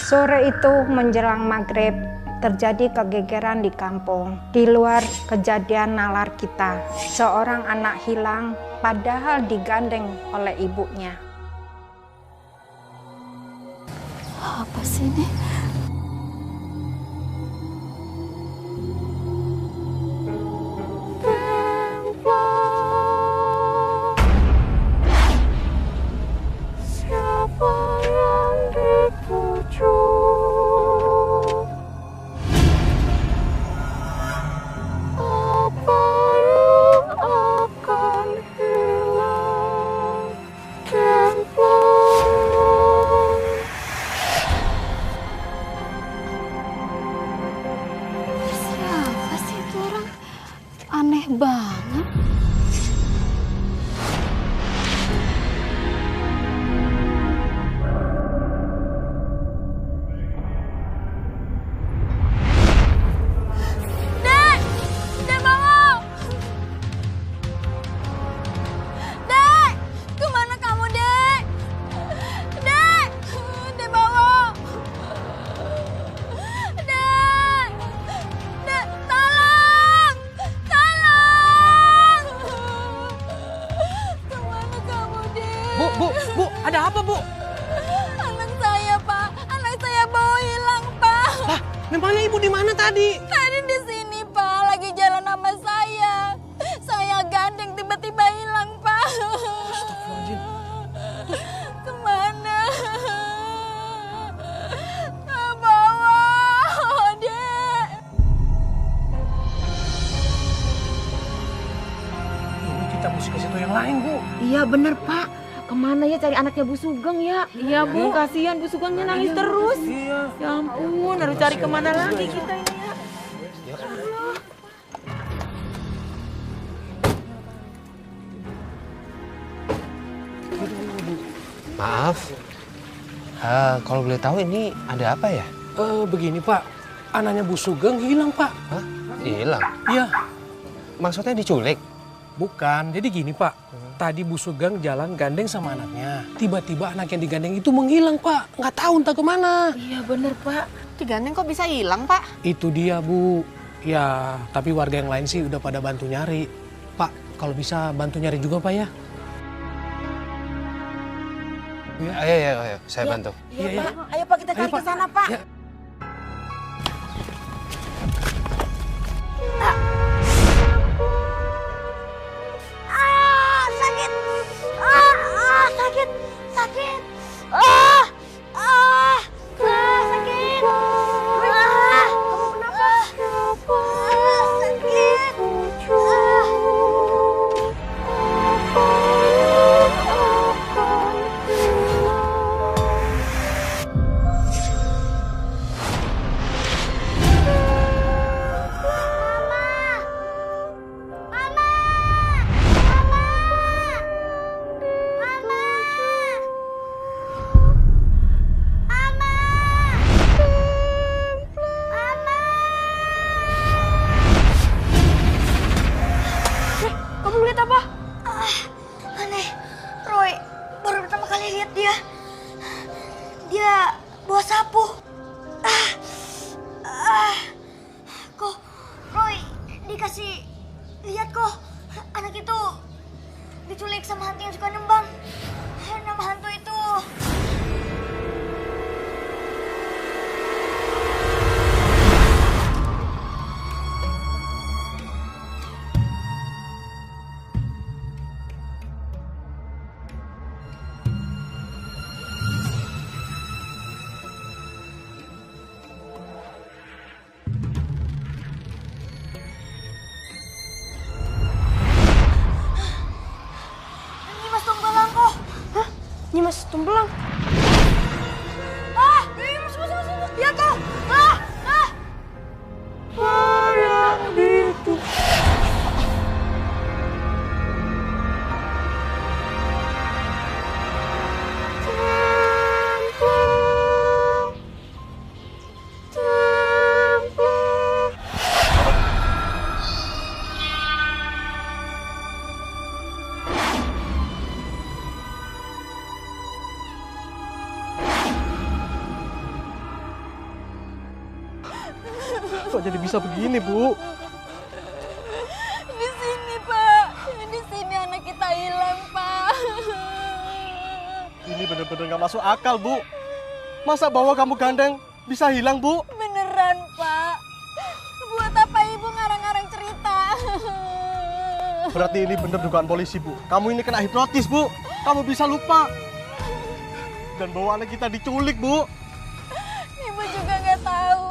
Sore itu menjelang maghrib, terjadi kegegeran di kampung. Di luar kejadian nalar kita, seorang anak hilang padahal digandeng oleh ibunya. Apa sih ini? Siapa yang dipuju? Apa yang akan hilang? Templong. Siapa sih itu orang? Aneh banget. Bu, ada apa, Bu? Anak saya, Pak. Anak saya bawa hilang, Pak. Lah, memangnya Ibu di mana tadi? Tadi di sini, Pak. Lagi jalan sama saya. Saya gandeng, tiba-tiba hilang, Pak. Astagfirullahaladzim. Kemana? Bawa, Dek. Ini kita mesti kasih tahu yang lain, Bu. Iya bener Pak. Kemana ya cari anaknya Bu Sugeng ya? Iya Bu, kasihan Bu Sugengnya nangis terus. Iya. Ya ampun, harus cari kemana lagi kita ini ya? Maaf, kalau boleh tahu ini ada apa ya? Begini, Pak. Anaknya Bu Sugeng hilang, Pak. Hah? Hilang? Iya. Maksudnya diculik? Bukan. Jadi gini, Pak. Tadi Bu Sugeng jalan gandeng sama anaknya. Tiba-tiba anak yang digandeng itu menghilang, Pak. Nggak tahu entah kemana. Iya bener Pak. Digandeng kok bisa hilang, Pak? Itu dia, Bu. Ya, tapi warga yang lain sih udah pada bantu nyari. Pak, kalau bisa bantu nyari juga, Pak ya. Ayo, saya bantu. Iya Pak. Ayo Pak kita cari ke sana Pak. Ya. Sakit. Sakit. Sakit. Sakit. Kamu kenapa? Sakit. Kamu lihat apa? Aneh, Roy baru pertama kali lihat dia. Dia bawa sapu. Kok Roy dikasih lihat kok anak itu diculik sama hantu yang suka nembang. Nama hantu itu. Nyimas Tunggalang kok. Hah? Nyimas Tumplang? Mas. Lihat kok. Kok jadi bisa begini, Bu? Di sini, Pak. Di sini anak kita hilang, Pak. Ini bener-bener gak masuk akal, Bu. Masa bawa kamu gandeng bisa hilang, Bu? Beneran, Pak. Buat apa Ibu ngarang-ngarang cerita? Berarti ini bener dugaan polisi, Bu. Kamu ini kena hipnotis, Bu. Kamu bisa lupa. Dan bawa anak kita diculik, Bu. Ibu juga nggak tahu.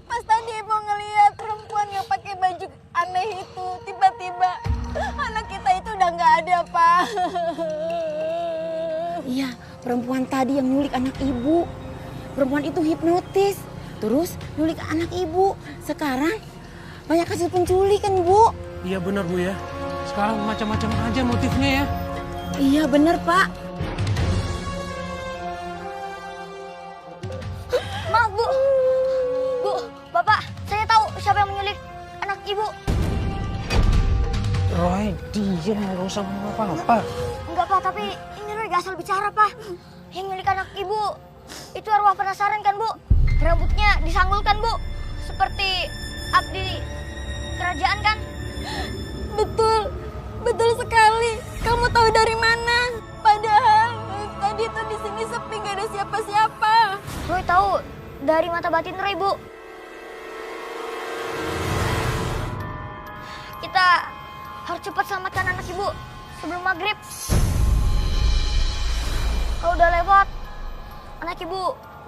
Pas tadi Ibu ngeliat perempuan yang pakai baju aneh itu, tiba-tiba anak kita itu udah nggak ada, Pak. Iya, perempuan tadi yang nyulik anak ibu. Perempuan itu hipnotis, terus nyulik anak ibu. Sekarang banyak kasus penculikan, Bu. Iya benar Bu ya. Sekarang macam-macam aja motifnya ya. Iya bener, Pak. Maaf, Bu. Bu, Bapak, saya tahu siapa yang menyulik anak Ibu. Roy, dia nggak usah ngomong apa-apa. Enggak, Pak, tapi ini Roy gak asal bicara, Pak. Yang nyulik anak Ibu itu arwah penasaran kan, Bu? Rambutnya disanggulkan, Bu. Seperti abdi kerajaan kan? Betul, betul sekali. Kamu tahu dari mana? Padahal tadi tuh di sini sepi, gak ada siapa-siapa. Roy tahu dari mata batin Roy, Bu. Kita harus cepat selamatkan anak Ibu sebelum maghrib. Kalau udah lewat, anak Ibu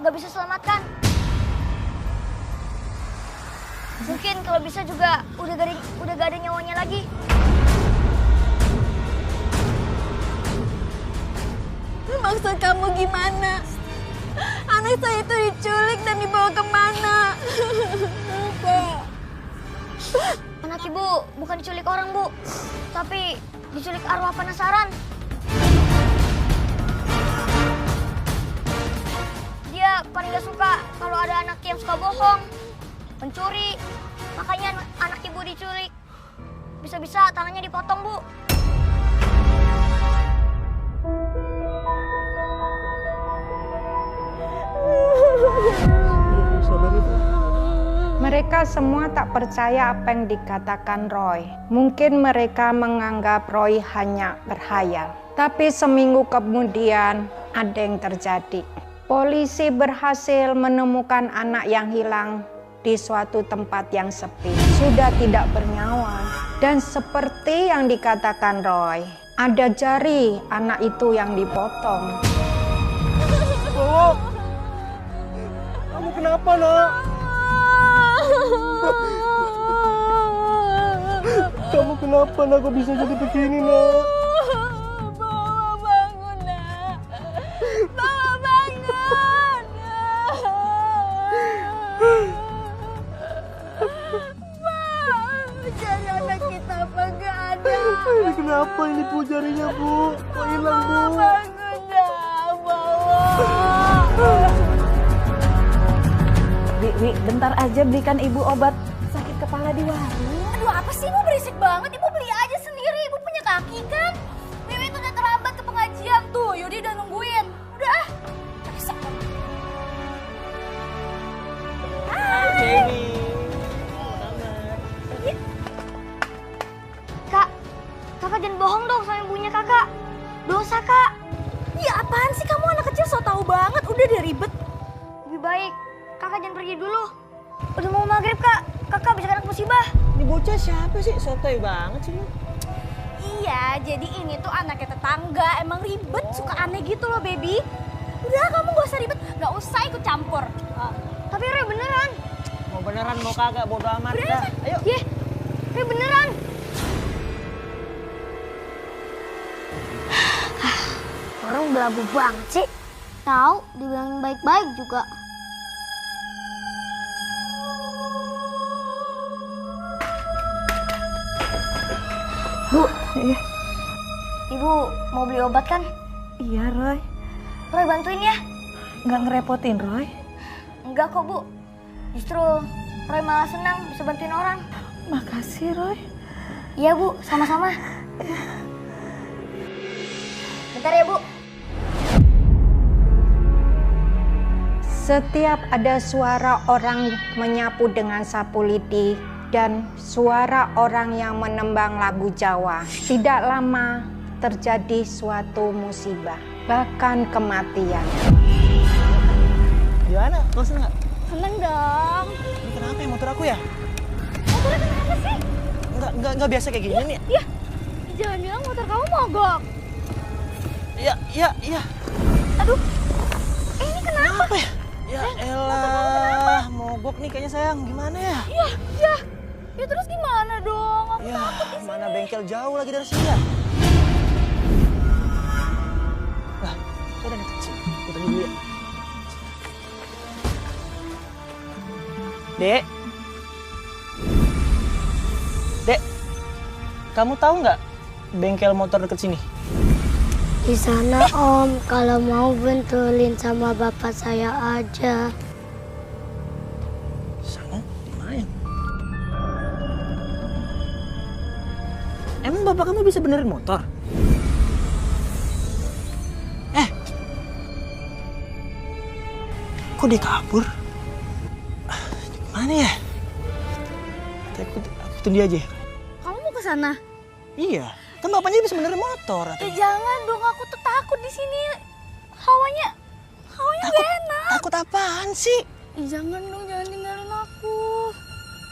nggak bisa selamatkan. Mungkin kalau bisa juga udah gak ada nyawanya lagi. Maksud kamu gimana? Anak saya itu diculik dan dibawa kemana? Pak. Anak Ibu bukan diculik orang, Bu. Tapi diculik arwah penasaran. Dia paling gak suka kalau ada anak yang suka bohong, mencuri. Makanya anak Ibu diculik. Bisa-bisa tangannya dipotong, Bu. Mereka semua tak percaya apa yang dikatakan Roy. Mungkin mereka menganggap Roy hanya berhayal. Tapi seminggu kemudian ada yang terjadi. Polisi berhasil menemukan anak yang hilang di suatu tempat yang sepi. Sudah tidak bernyawa. Dan seperti yang dikatakan Roy, ada jari anak itu yang dipotong. Oh, kamu kenapa, Nak? Kamu kenapa, Nak? Kok bisa jadi begini, Nak? Bawa bangun, Nak. Bawa bangun. Pak, jari anak kita apa nggak ada? Ini kenapa ini, Bu, jarinya, Bu? Kok hilang, Bu? Bangun, Nak. Bawa. Wi, bentar aja belikan ibu obat sakit kepala di warung. Aduh, apa sih Ibu berisik banget? Ibu beli aja sendiri. Ibu punya kaki kan? Wiwi itu udah terlambat ke pengajian tuh. Yudi udah nungguin. Udah ah. Bisa. Dewi. Kak, kakak jangan bohong dong sama ibunya kakak. Dosa, Kak. Ya apaan sih kamu anak kecil so tau banget. Udah deh ribet. Lebih baik kakak jangan pergi dulu. Udah mau maghrib, Kak. Kakak bisa kena musibah. Ini bocah siapa sih? Sotoy banget sih lu. Iya, jadi ini tuh anaknya tetangga. Emang ribet, suka aneh gitu loh, baby. Udah, kamu gak usah ribet. Gak usah ikut campur. Tapi Roy beneran. Mau beneran mau kagak bodo amat dah. Ayo. Yeh, Roy beneran. Orang belagu banget sih. Tahu dibilangin baik-baik juga. Bu, Ibu mau beli obat kan? Iya, Roy. Roy bantuin ya? Nggak ngerepotin, Roy. Enggak kok, Bu. Justru Roy malah senang bisa bantuin orang. Makasih, Roy. Iya, Bu. Sama-sama. Bentar ya, Bu. Setiap ada suara orang menyapu dengan sapu lidi dan suara orang yang menembang lagu Jawa, tidak lama terjadi suatu musibah, bahkan kematian. Gimana? Kau seneng nggak? Seneng dong. Ini kenapa ya motor aku ya? Motornya kenapa sih? Nggak biasa kayak gini nih. Ya, jangan-jangan motor kamu mogok. Iya. Aduh, ini kenapa? Apa ya? Ya elah, mogok nih kayaknya sayang. Gimana ya? Ya terus gimana dong? Aku Ya, takut di sini. mana bengkel jauh lagi dari sini ya? Lah, kok ada anak kecil? Aku tanya dulu ya. Dek, kamu tahu nggak bengkel motor deket sini? Di sana Om, kalau mau bentulin sama bapak saya aja. Sana? Di mana ya? Emang bapak kamu bisa benerin motor? Kok dia kabur? Gimana ya? Aku tunggu dia aja. Kamu mau ke sana? Iya, kan bapaknya bisa benerin motor. Jangan dong, aku tuh takut di sini. Hawanya gak enak. Takut apaan sih? Jangan dong, jangan tinggalin aku.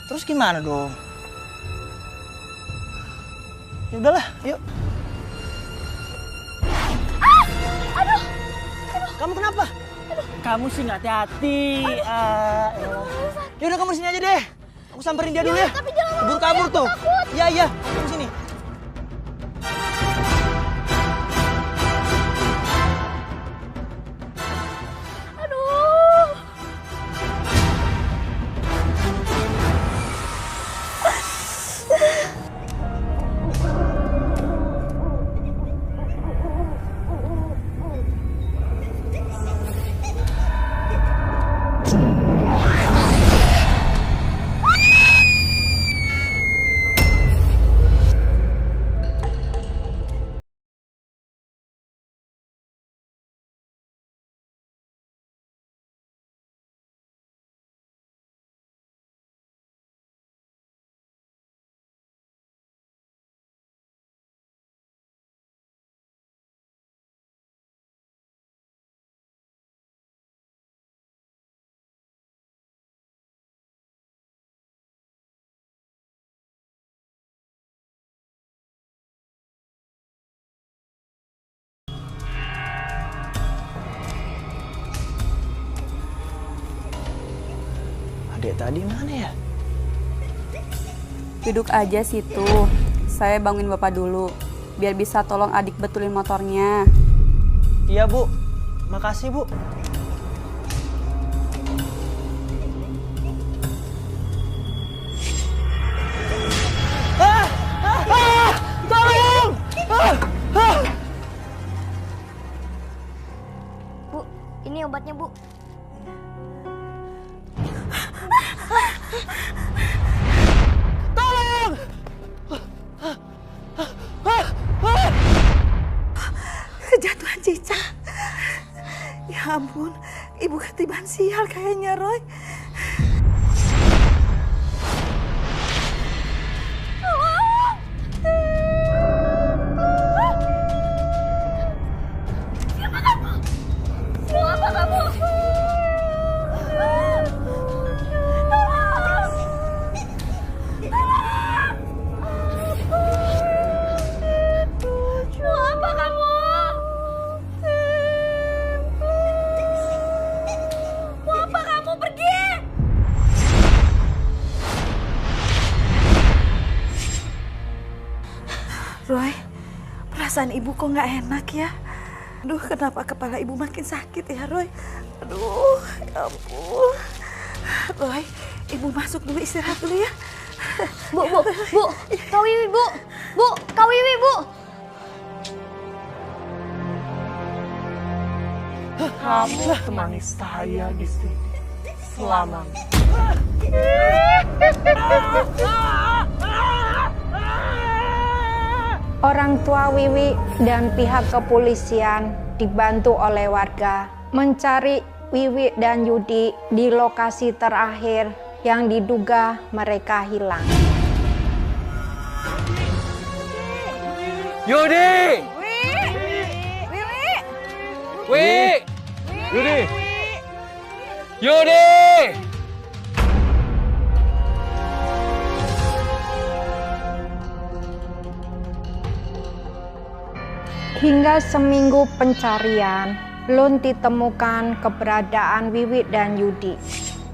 Terus gimana dong? Ya udahlah, yuk. Aduh. Kamu kenapa? Kamu sih nggak hati-hati. Ya udah kamu di sini aja deh. Aku samperin dia dulu ya. Tapi jangan Keburu kabur tuh. Iya, kamu sini. Aduh. Adek tadi mana ya? Duduk aja situ. Saya bangunin Bapak dulu. Biar bisa tolong adik betulin motornya. Iya, Bu. Makasih, Bu. Tolong! Bu, ini obatnya, Bu. Kejatuhan cicak. Ya ampun, ibu ketiban sial kayaknya, Roy. Roy, perasaan ibu kok nggak enak ya? Aduh, kenapa kepala ibu makin sakit ya, Roy? Aduh, ya ampun. Roy, ibu masuk dulu, istirahat dulu ya. Bu, Kak Wiwi, Bu. Bu, Kak Wiwi, Bu. Kamu temani saya di sini selama. Orang tua Wiwi dan pihak kepolisian dibantu oleh warga mencari Wiwi dan Yudi di lokasi terakhir yang diduga mereka hilang. Yudi! Wi! Yudi! Yudi! Hingga seminggu pencarian, belum ditemukan keberadaan Wiwi dan Yudi.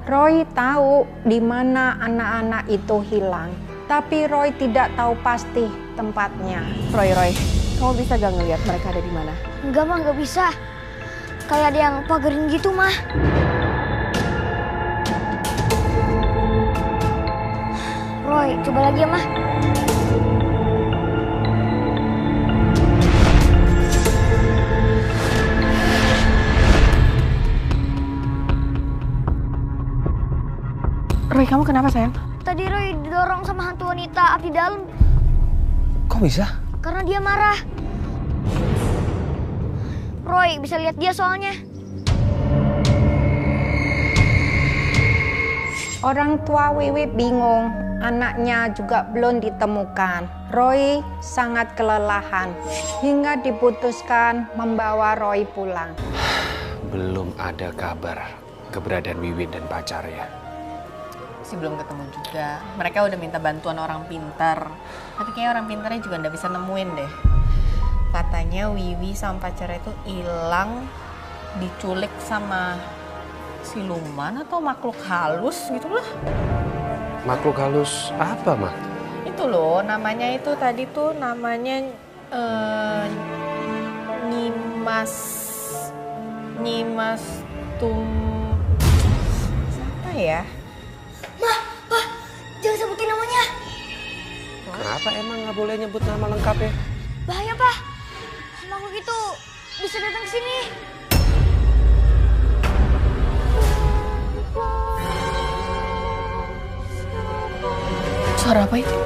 Roy tahu di mana anak-anak itu hilang, tapi Roy tidak tahu pasti tempatnya. Roy, kamu bisa gak ngelihat mereka ada di mana? Enggak mah, nggak bisa. Kayak ada yang pagerin gitu mah. Roy, coba lagi ya mah. Roy, kamu kenapa sayang? Tadi Roy didorong sama hantu wanita abdi dalam Kok bisa? karena dia marah. Roy bisa lihat dia soalnya. Orang tua Wiwi bingung, anaknya juga belum ditemukan. Roy sangat kelelahan hingga diputuskan membawa Roy pulang. Belum ada kabar keberadaan Wiwi dan pacarnya. Masih belum ketemu juga. Mereka udah minta bantuan orang pintar. Tapi kayaknya orang pintarnya juga nggak bisa nemuin deh. Katanya Wiwi sama pacarnya itu hilang, diculik sama siluman atau makhluk halus gitu lah. Makhluk halus apa, Mak? Itu loh, namanya itu tadi tuh namanya Nyimas siapa ya? Jangan sebutin namanya. Kenapa emang nggak boleh nyebut nama lengkapnya? Bahaya, Pak. Makhluk itu bisa datang ke sini. Suara apa itu?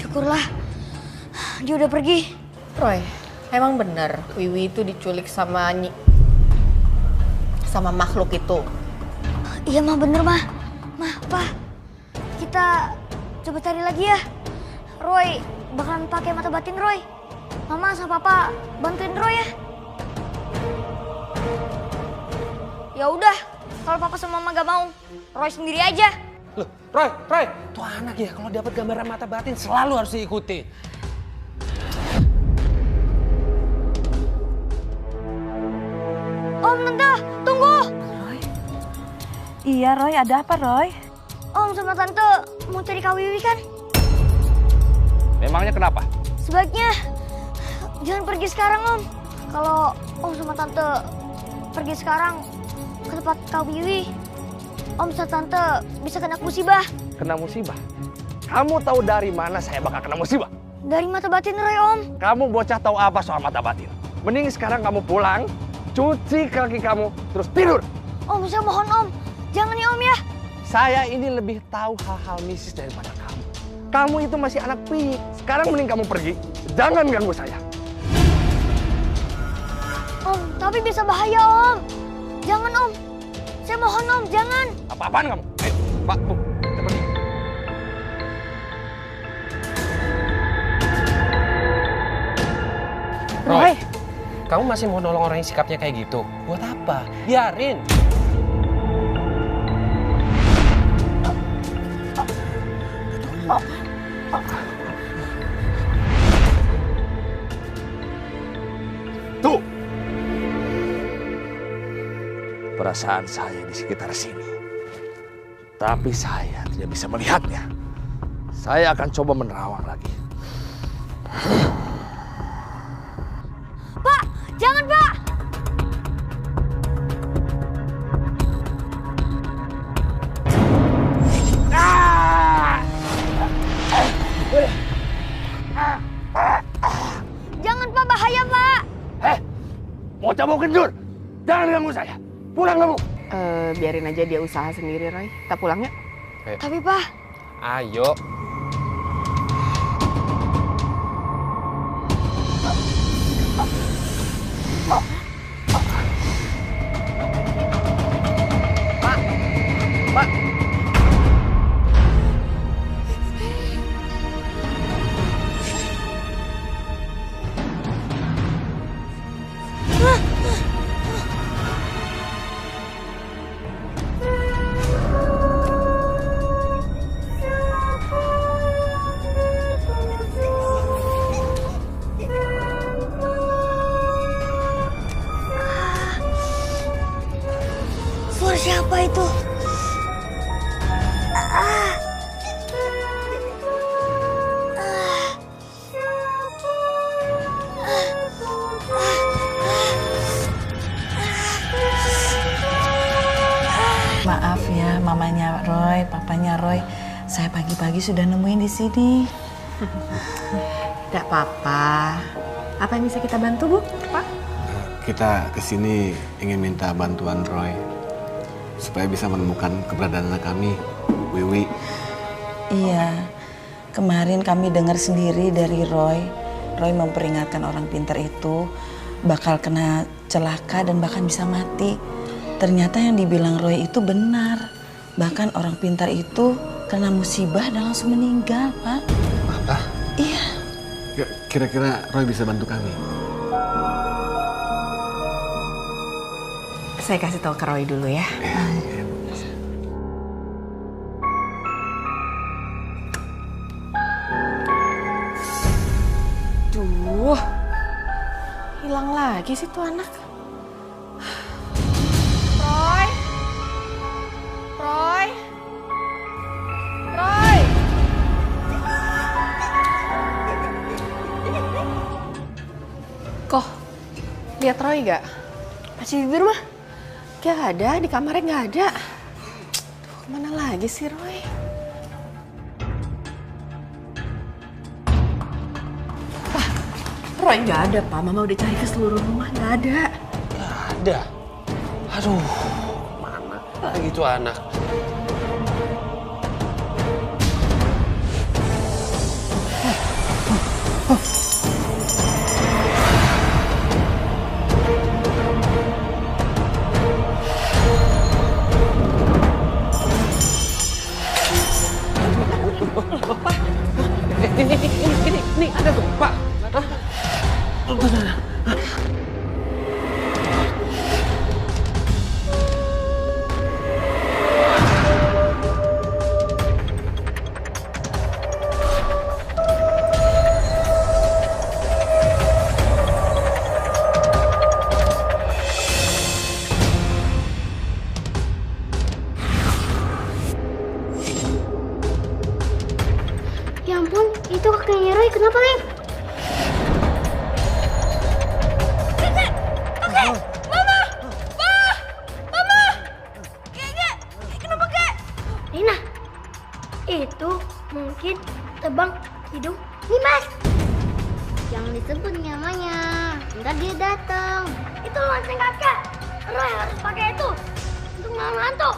Syukurlah dia udah pergi. Roy, emang bener Wiwi itu diculik sama makhluk itu? Iya mah, bener mah. Mah, Pak, kita coba cari lagi ya. Roy bakalan pakai mata batin Roy. Mama sama Papa bantuin Roy ya. Ya udah, kalau Papa sama Mama gak mau, Roy sendiri aja. Loh, Roy, tuh anak ya kalau dapat gambaran mata batin selalu harus diikuti. Om, Tante, tunggu. Iya Roy, ada apa Roy? Om sama Tante mau cari Kak Wiwi kan? Memangnya kenapa? Sebaiknya jangan pergi sekarang, Om. Kalau Om sama Tante pergi sekarang ke tempat Kak Wiwi, Om sama Tante bisa kena musibah. Kena musibah? Kamu tahu dari mana saya bakal kena musibah? Dari mata batin Roy, Om. Kamu bocah tahu apa soal mata batin? Mending sekarang kamu pulang, cuci kaki kamu, terus tidur. Om, saya mohon Om. Jangan ya Om ya. Saya ini lebih tahu hal-hal mistis daripada kamu. Kamu itu masih anak piik. Sekarang mending kamu pergi. Jangan ganggu saya. Om, tapi bisa bahaya Om. Jangan Om. Saya mohon Om, jangan. Apa-apaan kamu? Ayo, Pak, Bu, kita pergi. Roy, kamu masih mau nolong orang yang sikapnya kayak gitu? Buat apa? Biarin. Tuh. Perasaan saya di sekitar sini. Tapi saya tidak bisa melihatnya. Saya akan coba menerawang lagi. Pak, jangan Pak. Jangan Pak, bahaya Pak. Mau cabut kendur? Jangan ganggu saya. Pulang kamu. Biarin aja dia usaha sendiri, Roy. Kita pulang yuk. Tapi Pak, Ayo. suara siapa itu? Maaf ya, mamanya Roy, papanya Roy. Saya pagi-pagi sudah nemuin di sini. Tidak apa-apa. Apa yang bisa kita bantu, Bu? Pak? Kita kesini ingin minta bantuan Roy supaya bisa menemukan keberadaan anak kami, Wiwi. Iya, kemarin kami dengar sendiri dari Roy. Roy memperingatkan orang pintar itu bakal kena celaka dan bahkan bisa mati. Ternyata yang dibilang Roy itu benar. Bahkan orang pintar itu kena musibah dan langsung meninggal, Pak. Apa? Iya. Kira-kira Roy bisa bantu kami? Saya kasih tahu ke Roy dulu ya. Duh, hilang lagi sih tuh anak. Roy, Roy, Roy. Kok, lihat Roy gak? Masih di rumah? Gak ada, di kamarnya gak ada. Tuh, kemana lagi sih Roy? Roy nggak ada, Pak. Mama udah cari ke seluruh rumah, nggak ada. Nggak ada. Aduh, mana lagi tuh anak? Ini ada tuh, Pak. Hah? Ya ampun, itu kakeknya Roy. Kenapa, Leng? Kakek! Kakek! Mama! Pa! Mama! Kakek! Kenapa, Kek? Lina, itu mungkin tebang hidung Nimas. Jangan disebut namanya, ntar dia datang. Itu lonceng kakek. Roy harus pakai itu untuk melawan hantu.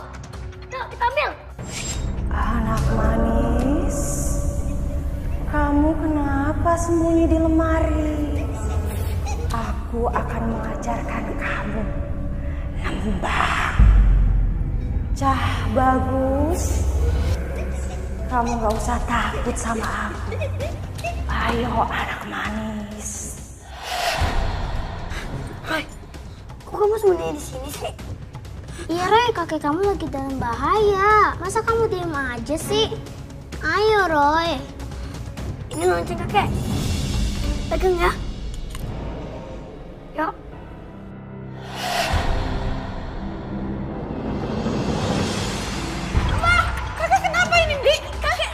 Yuk, kita ambil. Anak manis, kamu kenapa sembunyi di lemari? Aku akan mengajarkan kamu nembak. Cah bagus, kamu gak usah takut sama aku. Ayo anak manis. Roy, kok kamu sembunyi di sini sih? Iya Roy, kakek kamu lagi dalam bahaya. Masa kamu diam aja sih? Ayo Roy. Ini lonceng kakek. Pegang ya. Yuk. Ma, kakek kenapa ini, Dik? Kakek,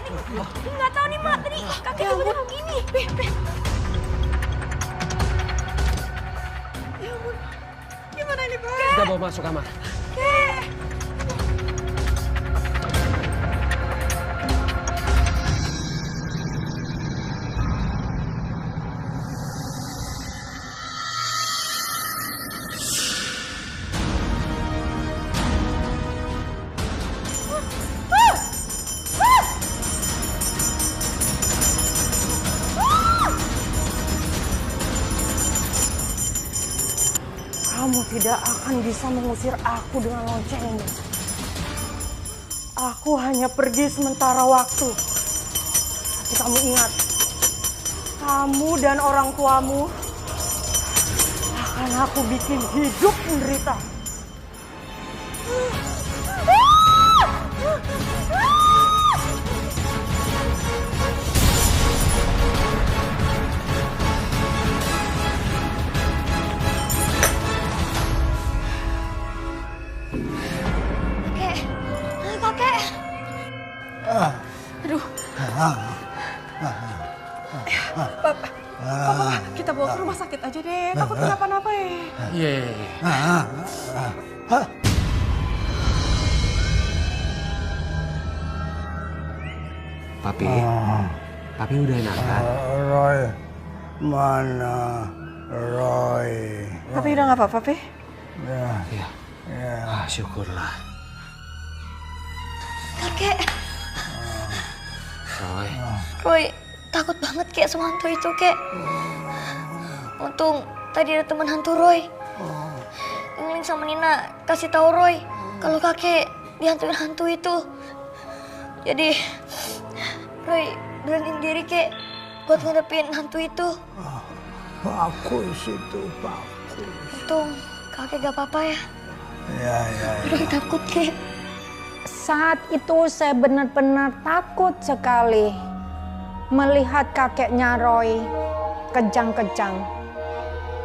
nggak tahu nih, Ma. Tadi kakek tiba-tiba begini. Ya ampun. Gimana ini, Pak? Kita bawa masuk kamar. Kamu tidak akan bisa mengusir aku dengan loncengmu. Aku hanya pergi sementara waktu. Tapi kamu ingat, kamu dan orang tuamu akan aku bikin hidup menderita. Kakek. Aduh. Papa, kita bawa ke rumah sakit aja deh. Takut kenapa-napa ya. Iya. Papi udah enakan. Roy, mana Roy? Papi udah nggak apa-apa, Pi? Ya. Syukurlah. Kakek. Roy. Roy takut banget kayak sama hantu itu, Kek. Untung tadi ada teman hantu Roy. Ingling sama Nina kasih tahu Roy kalau kakek dihantuin hantu itu. Jadi Roy beraniin diri, Kek, buat ngadepin hantu itu. Bagus itu, bagus. Untung kakek gak apa-apa ya. Ya. Roy takut, Kek. Saat itu saya benar-benar takut sekali melihat kakeknya Roy kejang-kejang.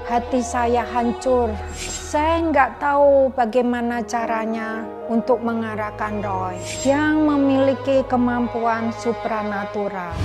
Hati saya hancur. Saya nggak tahu bagaimana caranya untuk mengarahkan Roy yang memiliki kemampuan supranatural.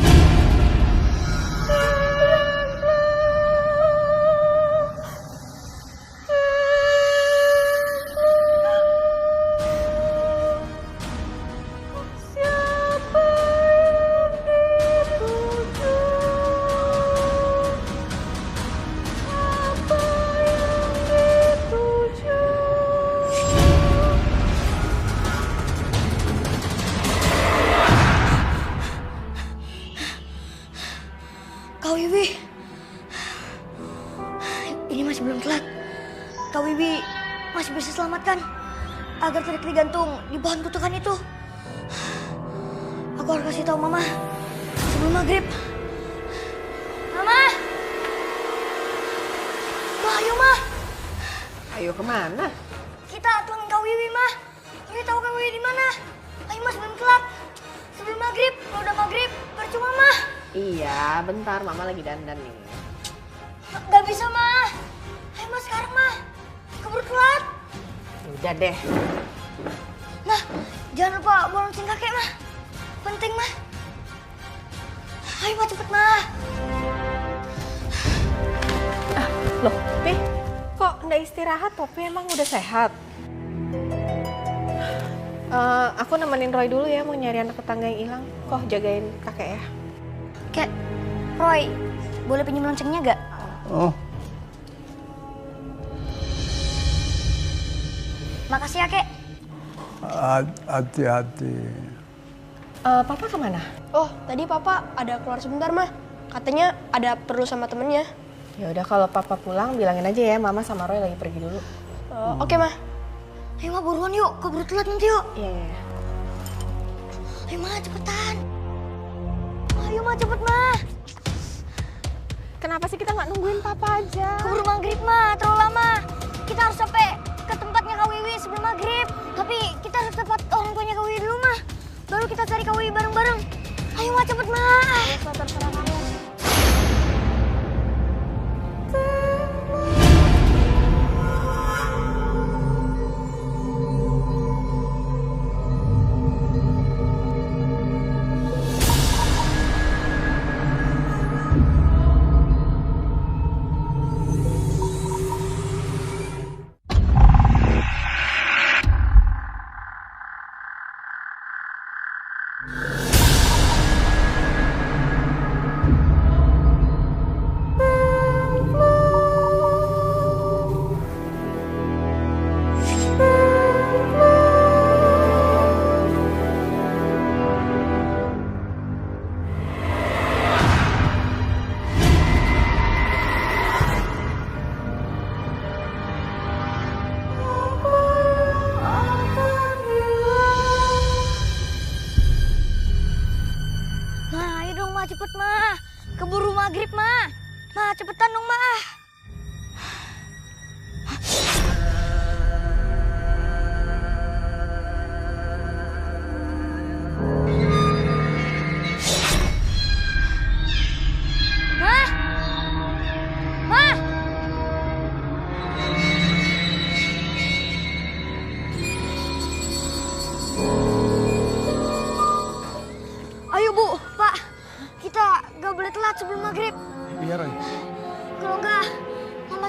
Kak Wiwi, ini masih belum telat. Kak Wiwi masih bisa selamatkan agar tidak digantung di pohon kutukan itu. Aku harus kasih tahu Mama sebelum maghrib. Mama, ayo Ma. Ayo kemana? Kita tulungin Kak Wiwi, Ma. Wiwi tahu Kak Wiwi di mana? Ayo Mas, sebelum telat. Sebelum maghrib, kalau udah maghrib percuma Ma. Iya, bentar. Mama lagi dandan nih. Gak bisa, Ma. Ayo, Ma, sekarang, Ma. Keburu telat. Udah deh. Nah, jangan lupa bawa lonceng kakek, Ma. Penting, Ma. Ayo, Ma, cepet, Ma. Loh, Pi, kok nggak istirahat? Popi emang udah sehat? Aku nemenin Roy dulu ya, mau nyari anak tetangga yang hilang. Kok jagain kakek ya? Kek, Roy, boleh pinjam loncengnya gak? Oh. Makasih ya, Kek. Hati-hati. Papa kemana? Oh, tadi Papa ada keluar sebentar, Mah. Katanya ada perlu sama temennya. Ya udah kalau Papa pulang bilangin aja ya, Mama sama Roy lagi pergi dulu. Oke, Mah. Ayo, Ma, buruan yuk. Keburu telat nanti yuk. Iya. Ayo, Ma, cepetan. Ayo, Ma, cepet, Ma. Kenapa sih kita nggak nungguin Papa aja? Keburu maghrib, Ma. Terlalu lama. Kita harus sampai ke tempatnya Kak Wiwi sebelum maghrib. Tapi kita harus tempat orang tuanya Kak Wiwi dulu, Ma. Baru kita cari Kak Wiwi bareng-bareng. Ayo, Ma, cepet, Ma. Terserah kamu.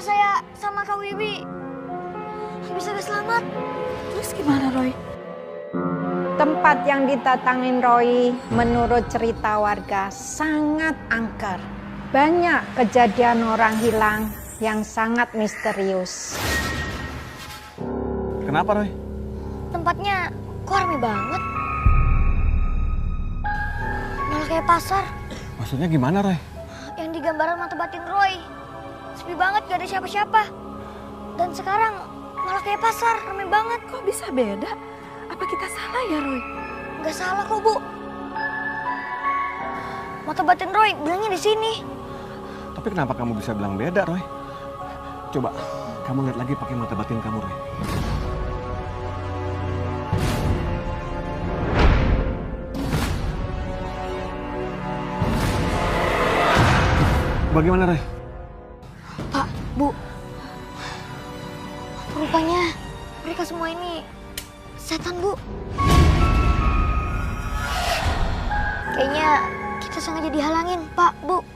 Mama saya sama Kak Wiwi bisa selamat. Terus gimana, Roy? Tempat yang didatangin Roy menurut cerita warga sangat angker. Banyak kejadian orang hilang yang sangat misterius. Kenapa, Roy? Tempatnya kok rame banget. Malah kayak pasar. Maksudnya gimana, Roy? Yang di gambaran mata batin Roy. Sepi banget, gak ada siapa-siapa. Dan sekarang malah kayak pasar, rame banget. Kok bisa beda? Apa kita salah ya, Roy? Gak salah kok, Bu. Mata batin Roy bilangnya di sini. Tapi kenapa kamu bisa bilang beda, Roy? Coba, kamu lihat lagi pakai mata batin kamu, Roy. Bagaimana, Roy? Pak, Bu. Rupanya mereka semua ini setan, Bu. Kayaknya kita sengaja dihalangin, Pak, Bu.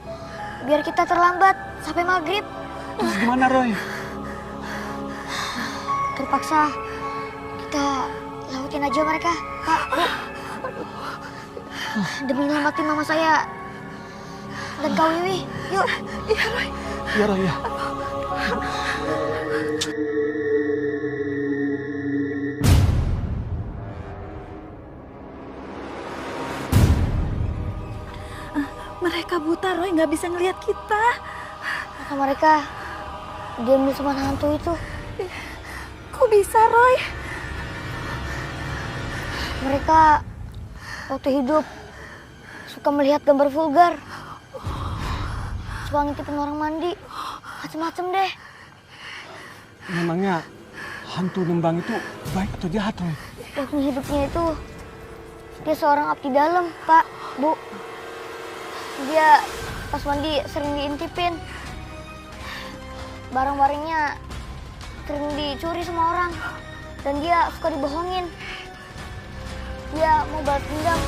Biar kita terlambat sampai maghrib. Terus gimana, Roy? Terpaksa kita lautin aja mereka, Pak, Bu. Demi nyelamatin mama saya dan Kak Wiwi. Yuk. Iya, Roy. Iya, Roy, ya. Mereka buta, Roy, nggak bisa ngelihat kita. Maka mereka diambil sama hantu itu. Kok bisa, Roy? Mereka waktu hidup suka melihat gambar vulgar. Suka ngintipin orang mandi. Macem-macem deh. Memangnya hantu Nembang itu baik atau jahat, Roy? Waktu hidupnya itu dia seorang abdi dalam, Pak, Bu. Dia pas mandi sering diintipin. Barang-barangnya sering dicuri sama orang. Dan dia suka dibohongin. Dia mau balas dendam.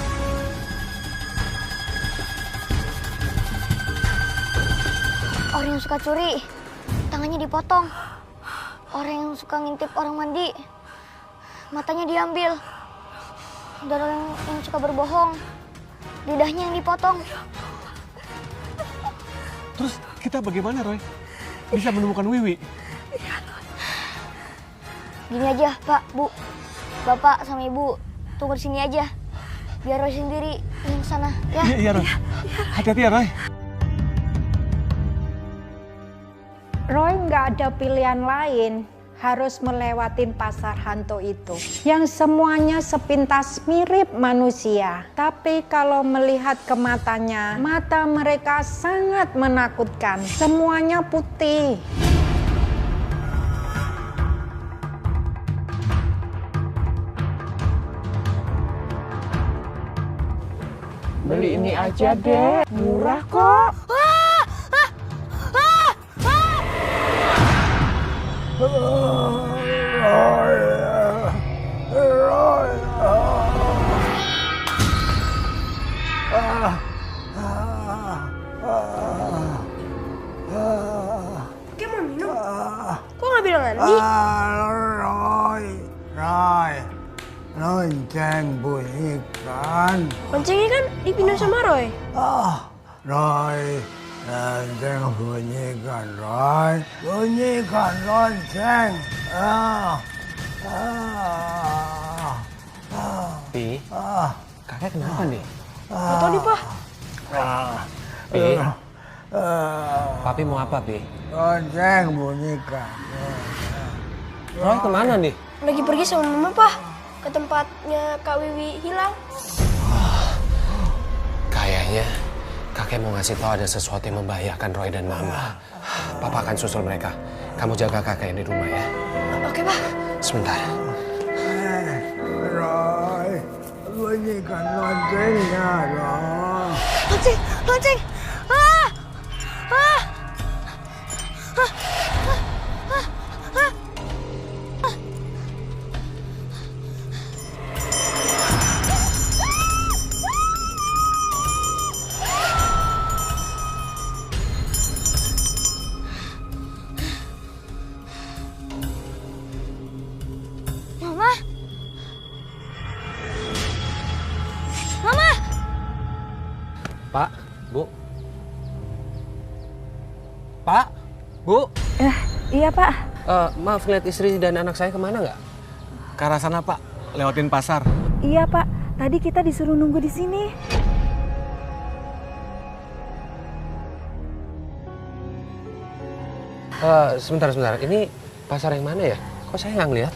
Orang yang suka curi, tangannya dipotong. Orang yang suka ngintip orang mandi, matanya diambil. Dan orang yang suka berbohong, lidahnya yang dipotong. Terus kita bagaimana, Roy? Bisa menemukan Wiwi? Gini aja, Pak, Bu. Bapak sama Ibu tunggu di sini aja. Biar Roy sendiri yang sana, ya? Iya, Roy. Hati-hati ya, Roy. Roy nggak ada pilihan lain, harus melewatin pasar hantu itu. Yang semuanya sepintas mirip manusia. Tapi kalau melihat ke matanya, mata mereka sangat menakutkan. Semuanya putih. Beli ini aja deh, murah kok. Kayak mau minum? Kok nggak bilang Andi? Roy, lonceng bunyikan. Loncengnya kan dipindah sama Roy. Roy, lonceng bunyikan, Roy. Bunyikan lonceng. Pi, kakek kenapa nih? Nggak tahu nih, Pak. Pi, Papi mau apa, Pi? Lonceng bunyikan. Roy kemana nih? Lagi pergi sama Mama, Pak. Ke tempatnya Kak Wiwi hilang. Kayaknya kakek mau ngasih tahu ada sesuatu yang membahayakan Roy dan Mama. Papa akan susul mereka. Kamu jaga kakek di rumah ya. Oke, Pak. Sebentar. Roy, bunyikan loncengnya, Roy. Lonceng, lonceng. Iya, Pak. Maaf, lihat istri dan anak saya kemana nggak? Ke arah sana, Pak. Lewatin pasar. Iya, Pak. Tadi kita disuruh nunggu di sini. Sebentar. Ini pasar yang mana ya? Kok saya nggak ngeliat?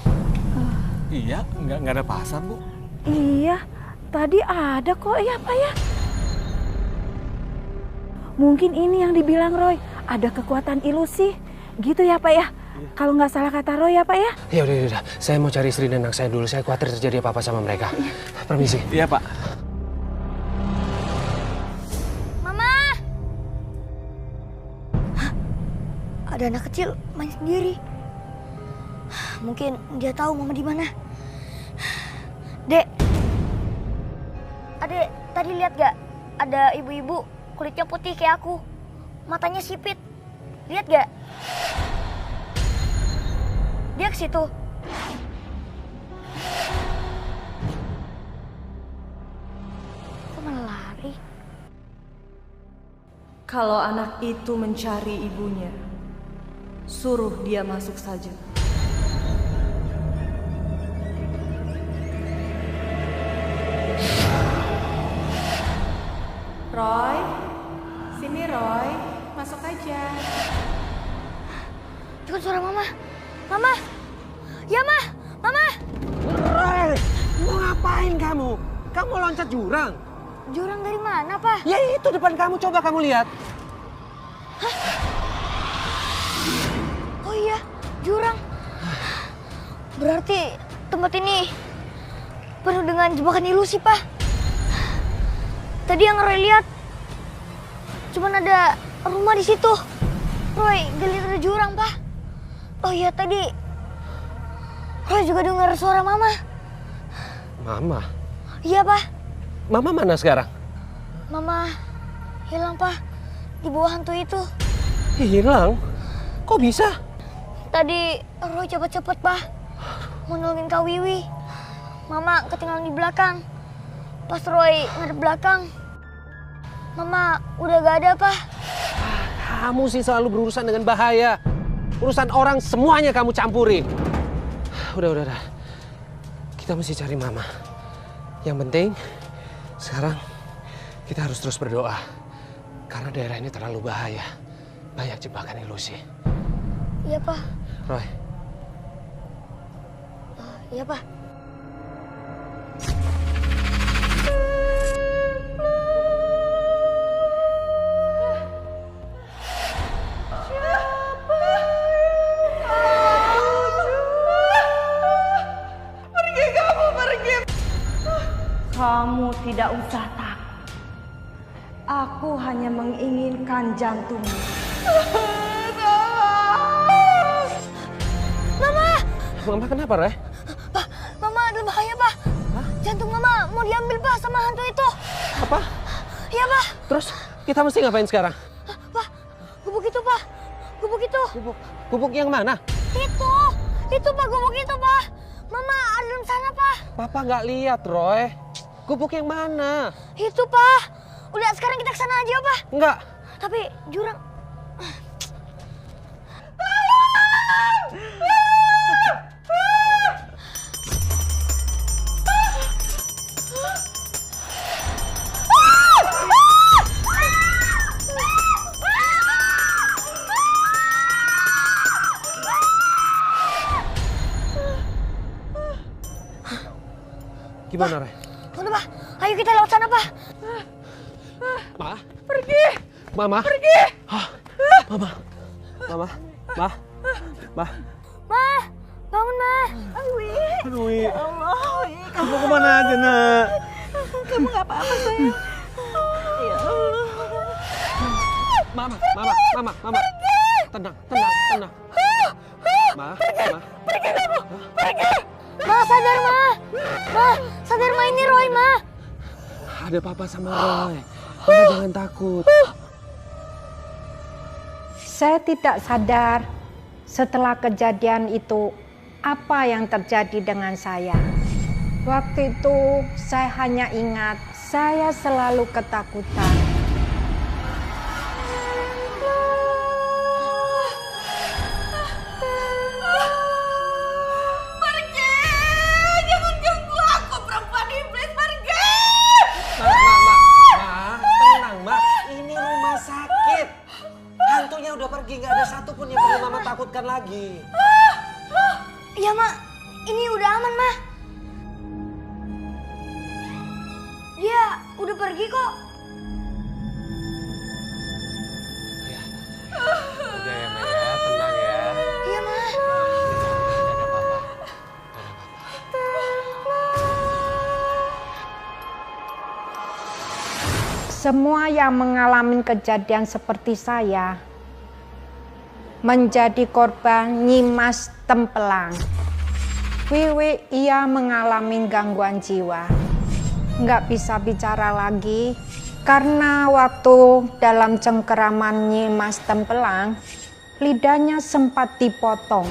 Iya, nggak ada pasar, Bu. Iya, tadi ada kok ya, Pak ya. Mungkin ini yang dibilang Roy, ada kekuatan ilusi. Gitu ya, Pak ya? Kalau nggak salah kata Roy ya, Pak ya? Ya udah. Saya mau cari istri dan anak saya dulu. Saya khawatir terjadi apa-apa sama mereka. Permisi. Iya, Pak. Mama! Hah? Ada anak kecil main sendiri. Mungkin dia tahu Mama di mana. Dek. Adek, tadi lihat gak? Ada ibu-ibu kulitnya putih kayak aku. Matanya sipit. Lihat gak? Dia ke situ. Kok malah lari? Kalau anak itu mencari ibunya, suruh dia masuk saja. Roy, sini Roy, masuk aja. Itu kan suara Mama. Mama! Ya, Ma! Mama! Roy, mau ngapain kamu? Kamu loncat jurang. Jurang dari mana, Pak? Ya itu depan kamu, coba kamu lihat. Hah? Oh iya, jurang. Berarti tempat ini penuh dengan jebakan ilusi, Pak. Tadi yang Roy lihat, cuman ada rumah di situ. Roy gak lihat ada jurang, Pak. Oh iya, tadi Roy juga dengar suara Mama. Mama? Iya, Pak. Mama mana sekarang? Mama hilang, Pak. Di bawah hantu itu. Hilang? Kok bisa? Tadi Roy cepet-cepet, Pak. Mau nolongin Kak Wiwi. Mama ketinggalan di belakang. Pas Roy ngadep belakang, Mama udah gak ada, Pak. Kamu sih selalu berurusan dengan bahaya. Urusan orang semuanya kamu campuri. Udah. Kita mesti cari Mama. Yang penting sekarang kita harus terus berdoa. Karena daerah ini terlalu bahaya. Banyak jebakan ilusi. Iya, Pak. Roy. Iya, Pak. Kamu tidak usah takut. Aku hanya menginginkan jantungmu. Mama! Mama kenapa, Roy? Pak, Mama ada bahaya, Pak. Hah? Jantung Mama mau diambil, Pak, sama hantu itu. Apa? Iya, Pak. Terus kita mesti ngapain sekarang? Pak, gubuk itu, Pak. Gubuk itu. Gubuk yang mana? Itu, Pak, gubuk itu, Pak. Mama ada dalam sana, Pak. Papa nggak lihat, Roy. Gubuk yang mana? Itu, Pak. Udah, sekarang kita kesana aja, Pak. Enggak. Tapi jurang. Gimana, Roy? Udah, Pak. Ayo kita lewat sana, Pak. Ma? Pergi. Mama? Pergi. Mama? Ma? Ma, bangun, Ma. Aduh, Wi. Ya Allah, Wi. Kamu kemana aja, Nak? Kamu nggak apa-apa, sayang. Ya Allah. Mama. Tenang. Ma. Pergi kamu. Pergi. Ma, sadar, Ma. Ma, sadar, Ma, ini Roy, Ma. Ada Papa sama Roy. Mama jangan takut. Saya tidak sadar setelah kejadian itu apa yang terjadi dengan saya. Waktu itu saya hanya ingat saya selalu ketakutan. lagi. Iya, Mak. Ini udah aman, Mak. Dia udah pergi kok. Udah ya, Ma ya, tenang ya. Iya, Mak. Semua yang mengalami kejadian seperti saya menjadi korban Nyimas Tempelang. Wiwi ia mengalami gangguan jiwa. Nggak bisa bicara lagi karena waktu dalam cengkeraman Nyimas Tempelang, lidahnya sempat dipotong.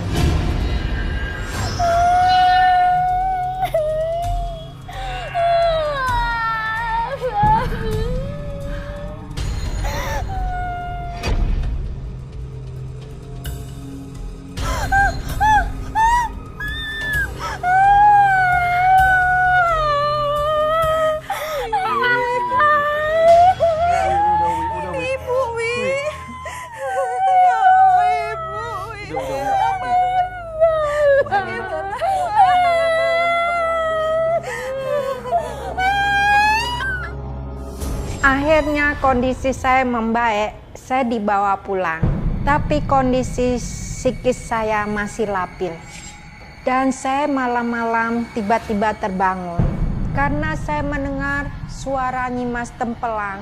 Akhirnya kondisi saya membaik, saya dibawa pulang. Tapi kondisi psikis saya masih labil. Dan saya malam-malam tiba-tiba terbangun. Karena saya mendengar suara Nyimas Tempelang.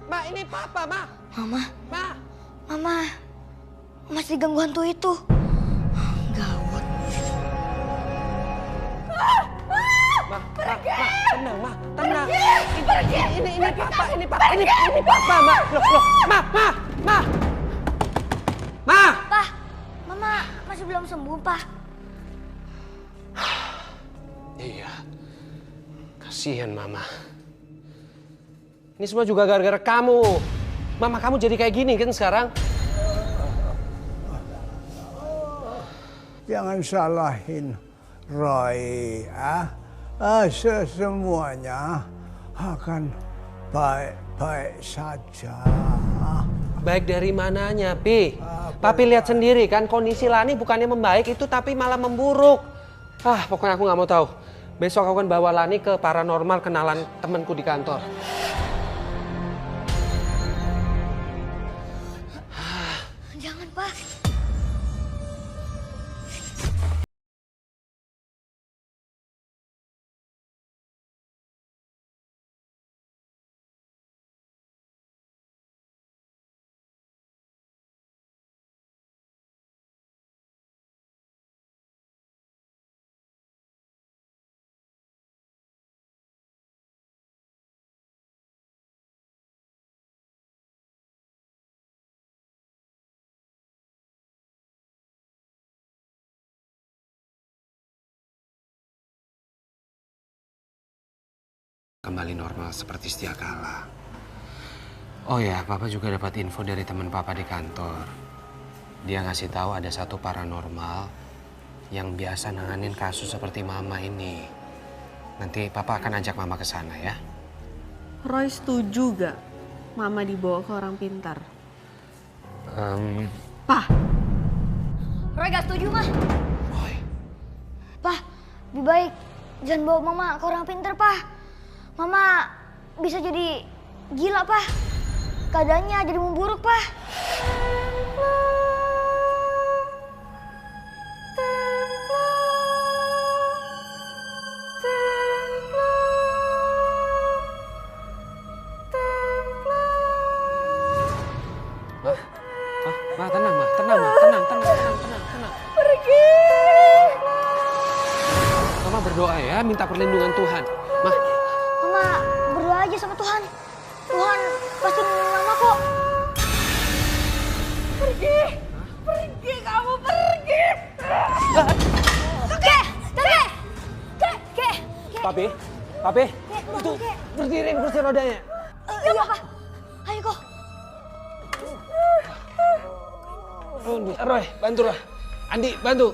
Ma, ini Papa, Ma. Mama. Ma. Mama. Masih ganggu hantu itu. Gawat. Ma, tenang, Ma, tenang. Ini Papa, ini Papa, Ma. Loh, Ma. Pak, Mama masih belum sembuh, Pak. Iya. Kasihan Mama. Ini semua juga gara-gara kamu. Mama kamu jadi kayak gini kan sekarang? Jangan salahin Roy, semuanya akan baik-baik saja. Baik dari mananya, Pi? Papi lihat sendiri kan kondisi Lani bukannya membaik itu tapi malah memburuk. Pokoknya aku nggak mau tahu. Besok aku akan bawa Lani ke paranormal kenalan temanku di kantor. Jangan, Pak. Kembali normal seperti sedia kala. Oh ya, Papa juga dapat info dari teman Papa di kantor. Dia ngasih tahu ada satu paranormal yang biasa nanganin kasus seperti Mama ini. Nanti Papa akan ajak Mama ke sana ya. Roy setuju gak Mama dibawa ke orang pintar? Pak. Roy gak setuju, Mah. Roy. Pak, lebih baik jangan bawa Mama ke orang pintar, Pak. Mama bisa jadi gila, Pak. Keadaannya jadi memburuk, Pak. Hah? Ma, tenang, Ma. Tenang. Pergi. Mama berdoa ya, minta perlindungan Tuhan. Ma. Mama berdoa aja sama Tuhan. Tuhan pasti menolong Mama kok. Pergi. Pergi, kamu pergi. Kek. Papi. Itu berdiri kursi rodanya. Iya, Papa. Ayo kok. Roy, bantu Roy. Andi, bantu.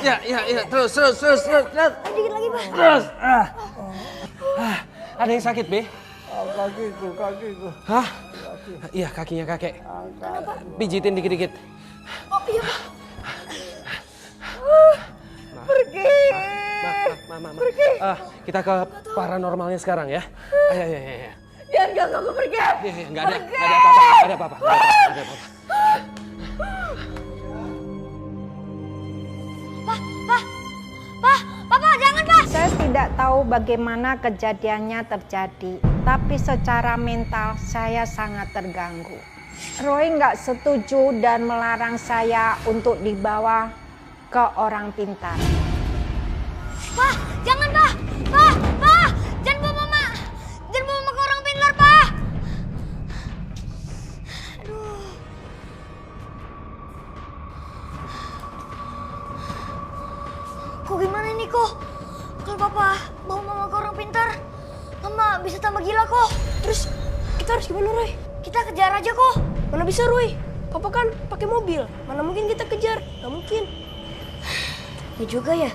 Ya, terus. Dikit lagi, Pak. Terus. Ada yang sakit, Be? Kakiku. Hah? Iya, kakinya kakek. Pijitin dikit-dikit. Oh, iya, Pak. Pergi. Ma. Pergi. Kita ke paranormalnya sekarang ya. Ayo. Jangan ganggu aku, pergi. Iya, nggak ada apa-apa. Papa, jangan, Pak. Saya tidak tahu bagaimana kejadiannya terjadi, tapi secara mental saya sangat terganggu. Roy nggak setuju dan melarang saya untuk dibawa ke orang pintar. Pak, jangan, Pak. Pak, jangan bawa Mama. Jangan bawa Mama ke orang pintar, Pak. Aduh. Kok gimana nih, kok? Kalau Papa bawa Mama ke orang pintar, Mama bisa tambah gila, kok. Terus kita harus gimana, Roy? Kita kejar aja, kok. Mana bisa, Roy? Papa kan pakai mobil. Mana mungkin kita kejar? Gak mungkin. Ya juga ya.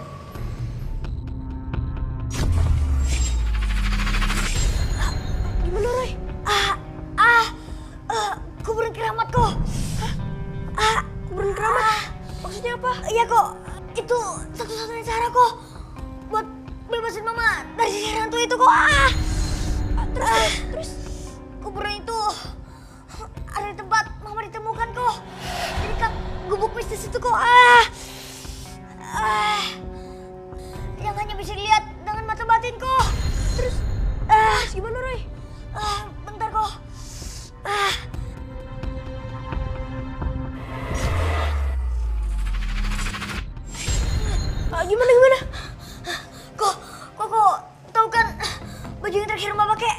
Gimana, Roy? Kuburan keramat, kok. Kuburan keramat? Maksudnya apa? Iya, kok. Itu satu-satunya cara, kok. Buat bebasin Mama dari sihir hantu itu, kok. Terus? Kuburan itu ada di tempat Mama ditemukan, kok. Jadi kan gubuk mistis itu, kok. Yang hanya bisa dilihat dengan mata batin, kok. Terus gimana, Roy? Bentar, kok. Gimana? Kok tahu kan baju yang terakhir Mama pakai?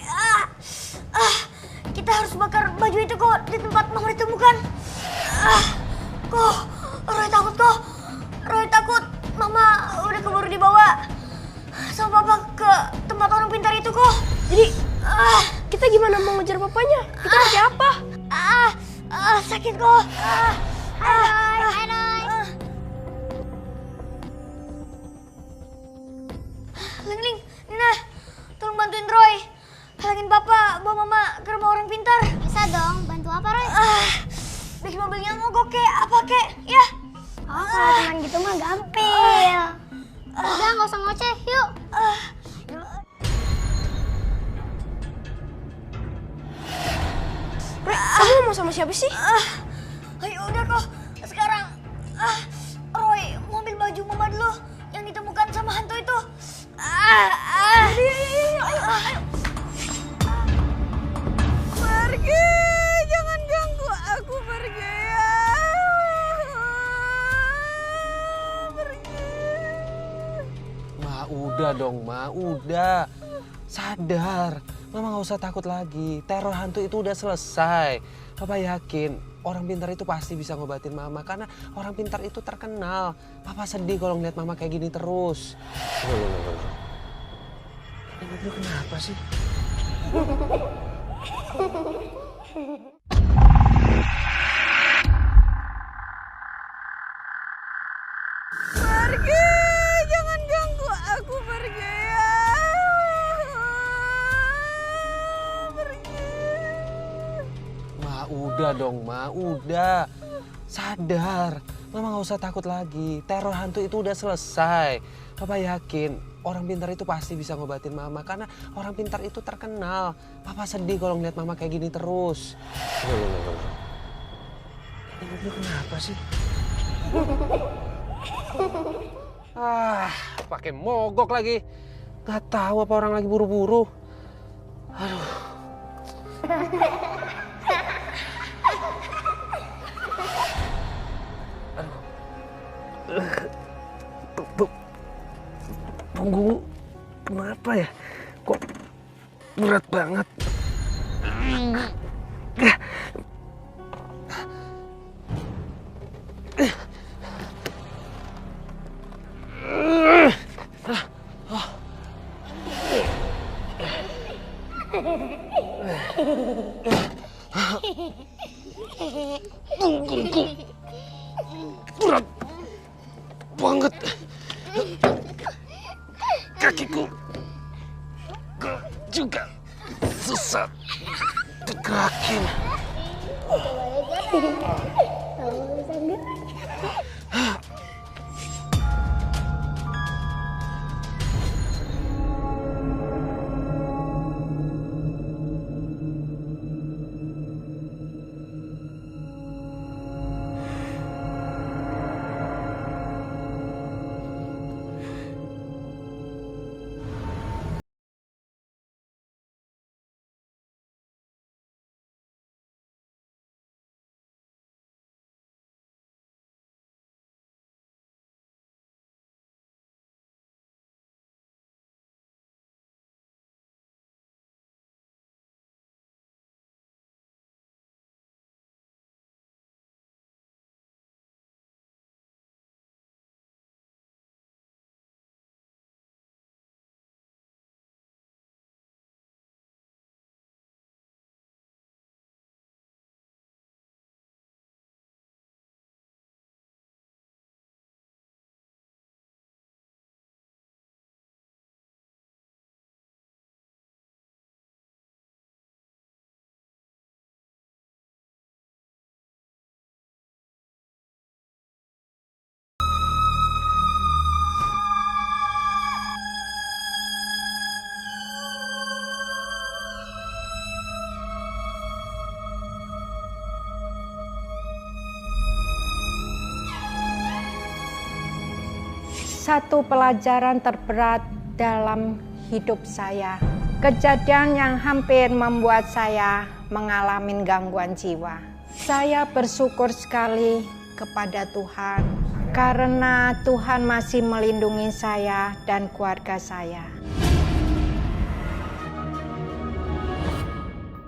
Kita harus bakar baju itu, kok, di tempat Mama ditemukan. Kok Roy takut Mama udah keburu dibawa sama Papa ke tempat orang pintar itu, kok. Jadi kita gimana mau ngejar papanya? Kita pakai apa? Sakit, kok. Roy. Ling, Nina, tolong bantuin Roy. Halangin Papa bawa Mama ke rumah orang pintar. Bisa dong, bantu apa, Roy? Bikin mobilnya mogok, kek, apa, kek, ya? Oh, kalau teman gitu mah gampil. Udah, nggak usah ngoceh, yuk. Roy, kamu mau sama siapa sih? Ayo udah, kok. Sekarang Roy mau ambil baju Mama dulu yang ditemukan sama hantu itu. Ayo. Pergi, jangan ganggu aku, pergi ya. Ma, udah dong, Ma, udah. Sadar, Mama nggak usah takut lagi. Teror hantu itu udah selesai. Papa yakin orang pintar itu pasti bisa ngobatin Mama karena orang pintar itu terkenal. Papa sedih kalau ngeliat Mama kayak gini terus. Loh. Ini mobil kenapa sih? Pergi, jangan ganggu aku, pergi ya. Ma, udah dong, Ma, udah. Sadar, Mama nggak usah takut lagi. Teror hantu itu udah selesai. Papa yakin orang pintar itu pasti bisa ngobatin Mama karena orang pintar itu terkenal. Papa sedih kalau ngeliat Mama kayak gini terus. Loh. Ini mobil kenapa sih? Pakai mogok lagi. Gak tahu apa orang lagi buru-buru. Aduh. Punggung kenapa ya? Kok berat banget? Punggungku berat banget. Kakiku juga susah digerakin. Satu pelajaran terberat dalam hidup saya. Kejadian yang hampir membuat saya mengalami gangguan jiwa. Saya bersyukur sekali kepada Tuhan karena Tuhan masih melindungi saya dan keluarga saya.